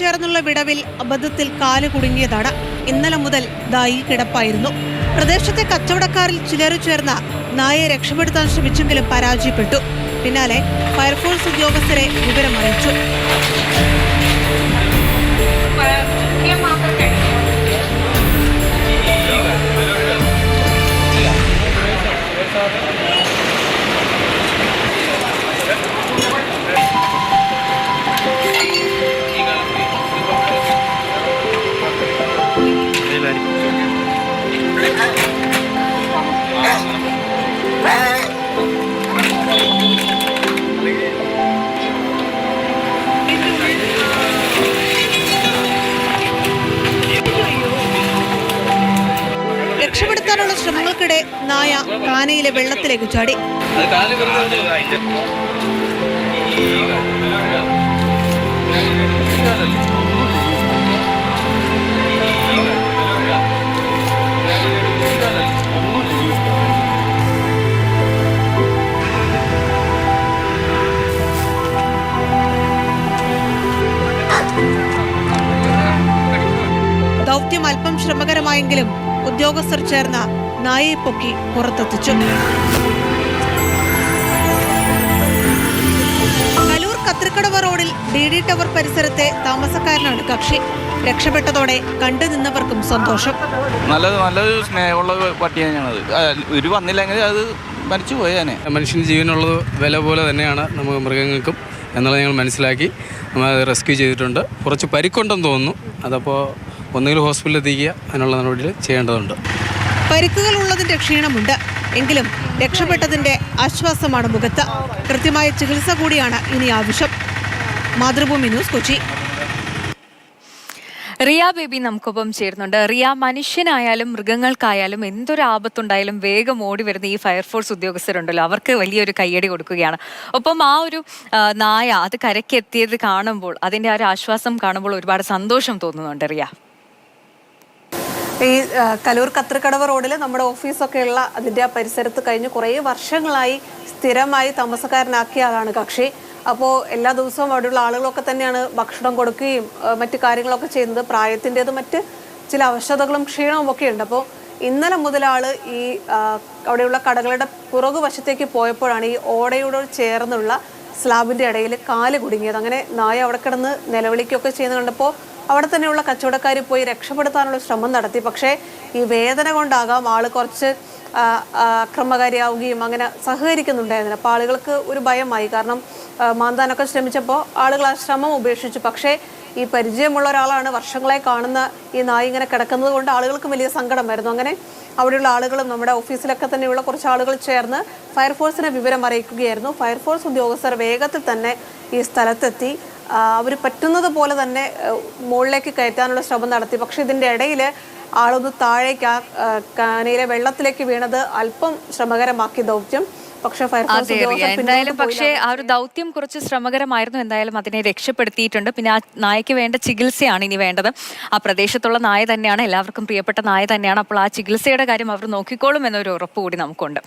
ചേർന്നുള്ള വിടവിൽ അബദ്ധത്തിൽ കാല് കുടുങ്ങിയതാണ്. ഇന്നലെ മുതൽ ദായി കിടപ്പായിരുന്നു. പ്രദേശത്തെ കച്ചവടക്കാരിൽ ചിലർ ചേർന്ന നായയെ രക്ഷപ്പെടുത്താൻ ശ്രമിച്ചെങ്കിലും പരാജയപ്പെട്ടു. പിന്നാലെ ഫയർഫോഴ്സ് ഉദ്യോഗസ്ഥരെ വിവരമറിയിച്ചു. രക്ഷപ്പെടുത്താനുള്ള ശ്രമങ്ങൾക്കിടെ നായ കാനയിലെ വെള്ളത്തിലേക്ക് ചാടി. ദൗത്യം അല്പം ശ്രമകരമായെങ്കിലും ഉദ്യോഗസ്ഥർ ചേർന്ന നായയെ പൊക്കി പുറത്തെത്തിച്ചു. കലൂർ കത്രിക്കടവ് റോഡിൽ DD ടവർ പരിസരത്തെ താമസക്കാരനാണ് കക്ഷി. രക്ഷപ്പെട്ടതോടെ കണ്ടു നിന്നവർക്കും സന്തോഷം. നല്ലൊരു സ്നേഹമുള്ള പട്ടിയാണത്. ഒരു വന്നില്ലെങ്കിൽ അത് മരിച്ചു പോയാനെ. മനുഷ്യന് ജീവനുള്ളത് വില പോലെ തന്നെയാണ് നമുക്ക് മൃഗങ്ങൾക്കും എന്നുള്ളത് ഞങ്ങൾ മനസ്സിലാക്കി നമ്മൾ റെസ്ക്യൂ ചെയ്തിട്ടുണ്ട്. കുറച്ച് പരിക്കുണ്ടെന്ന് തോന്നുന്നു. അതപ്പോൾ ഒന്നുകിൽ ഹോസ്പിറ്റലിൽ എത്തിക്കുക, അതിനുള്ള നടപടികൾ ചെയ്യേണ്ടതുണ്ട്. പരിക്കുകൾ ഉള്ളതിന്റെ ക്ഷീണമുണ്ട്, എങ്കിലും രക്ഷപ്പെട്ടതിന്റെ ആശ്വാസമാണ് മുഖത്ത്. കൃത്യമായ ചികിത്സ കൂടിയാണ് ഇനി ആവശ്യം. മാതൃഭൂമി ന്യൂസ്, കൊച്ചി. റിയ ബേബി നമുക്കൊപ്പം ചേരുന്നുണ്ട്. റിയ, മനുഷ്യനായാലും മൃഗങ്ങൾക്കായാലും എന്തൊരു ആപത്തുണ്ടായാലും വേഗം ഓടി വരുന്ന ഈ ഫയർഫോഴ്സ് ഉദ്യോഗസ്ഥരുണ്ടല്ലോ, അവർക്ക് വലിയൊരു കയ്യടി കൊടുക്കുകയാണ്. ഒപ്പം ആ ഒരു നായ അത് കരയ്ക്കെത്തിയത് കാണുമ്പോൾ, അതിൻ്റെ ആ ഒരു ആശ്വാസം കാണുമ്പോൾ ഒരുപാട് സന്തോഷം തോന്നുന്നുണ്ട്. റിയ, ഈ കലൂർ കത്രിക്കടവ് റോഡിൽ നമ്മുടെ ഓഫീസൊക്കെ ഉള്ള അതിൻ്റെ ആ പരിസരത്ത് കഴിഞ്ഞ് കുറേ വർഷങ്ങളായി സ്ഥിരമായി താമസക്കാരനാക്കിയ ആളാണ് കക്ഷി. അപ്പോൾ എല്ലാ ദിവസവും അവിടെയുള്ള ആളുകളൊക്കെ തന്നെയാണ് ഭക്ഷണം കൊടുക്കുകയും മറ്റു കാര്യങ്ങളൊക്കെ ചെയ്യുന്നത്. പ്രായത്തിൻ്റെത് മറ്റ് ചില അവശതകളും ക്ഷീണവും ഒക്കെ ഉണ്ട്. അപ്പോൾ ഇന്നലെ മുതൽ ഈ അവിടെയുള്ള കടകളുടെ പുറകുവശത്തേക്ക് പോയപ്പോഴാണ് ഈ ഓടയോട് ചേർന്നുള്ള സ്ലാബിൻ്റെ ഇടയിൽ കാല് കുടുങ്ങിയത്. അങ്ങനെ നായ അവിടെ കിടന്ന് നിലവിളിക്കുകയൊക്കെ ചെയ്യുന്നത് കണ്ടപ്പോൾ അവിടെ തന്നെയുള്ള കച്ചവടക്കാർ പോയി രക്ഷപ്പെടുത്താനുള്ള ശ്രമം നടത്തി. പക്ഷേ ഈ വേദന കൊണ്ടാകാം ആൾ കുറച്ച് അക്രമകാരിയാവുകയും അങ്ങനെ സഹകരിക്കുന്നുണ്ടായിരുന്നില്ല. അപ്പോൾ ആളുകൾക്ക് ഒരു ഭയമായി. കാരണം മാന്താനൊക്കെ ശ്രമിച്ചപ്പോൾ ആളുകൾ ആ ശ്രമം ഉപേക്ഷിച്ചു. പക്ഷേ ഈ പരിചയമുള്ള ഒരാളാണ്, വർഷങ്ങളായി കാണുന്ന ഈ നായ ഇങ്ങനെ കിടക്കുന്നത് കൊണ്ട് ആളുകൾക്ക് വലിയ സങ്കടമായിരുന്നു. അങ്ങനെ അവിടെയുള്ള ആളുകളും നമ്മുടെ ഓഫീസിലൊക്കെ തന്നെയുള്ള കുറച്ച് ആളുകൾ ചേർന്ന് ഫയർഫോഴ്സിനെ വിവരം അറിയിക്കുകയായിരുന്നു. ഫയർഫോഴ്സ് ഉദ്യോഗസ്ഥർ വേഗത്തിൽ തന്നെ ഈ സ്ഥലത്തെത്തി അവർ പറ്റുന്നത് പോലെ തന്നെ മുകളിലേക്ക് കയറ്റാനുള്ള ശ്രമം നടത്തി. പക്ഷെ ഇതിൻ്റെ ഇടയിൽ ആളൊന്ന് താഴേക്ക് കാനയിലെ വെള്ളത്തിലേക്ക് വീണത് അല്പം ശ്രമകരമാക്കി ദൗത്യം. പക്ഷേ ആ ഒരു ദൗത്യം കുറച്ച് ശ്രമകരമായിരുന്നു. എന്തായാലും അതിനെ രക്ഷപ്പെടുത്തിയിട്ടുണ്ട്. പിന്നെ ആ നായയ്ക്ക് വേണ്ട ചികിത്സയാണ് ഇനി വേണ്ടത്. ആ പ്രദേശത്തുള്ള നായ തന്നെയാണ്, എല്ലാവർക്കും പ്രിയപ്പെട്ട നായ തന്നെയാണ്. അപ്പോൾ ആ ചികിത്സയുടെ കാര്യം അവർ നോക്കിക്കോളും എന്നൊരു ഉറപ്പ് കൂടി നമുക്കുണ്ട്.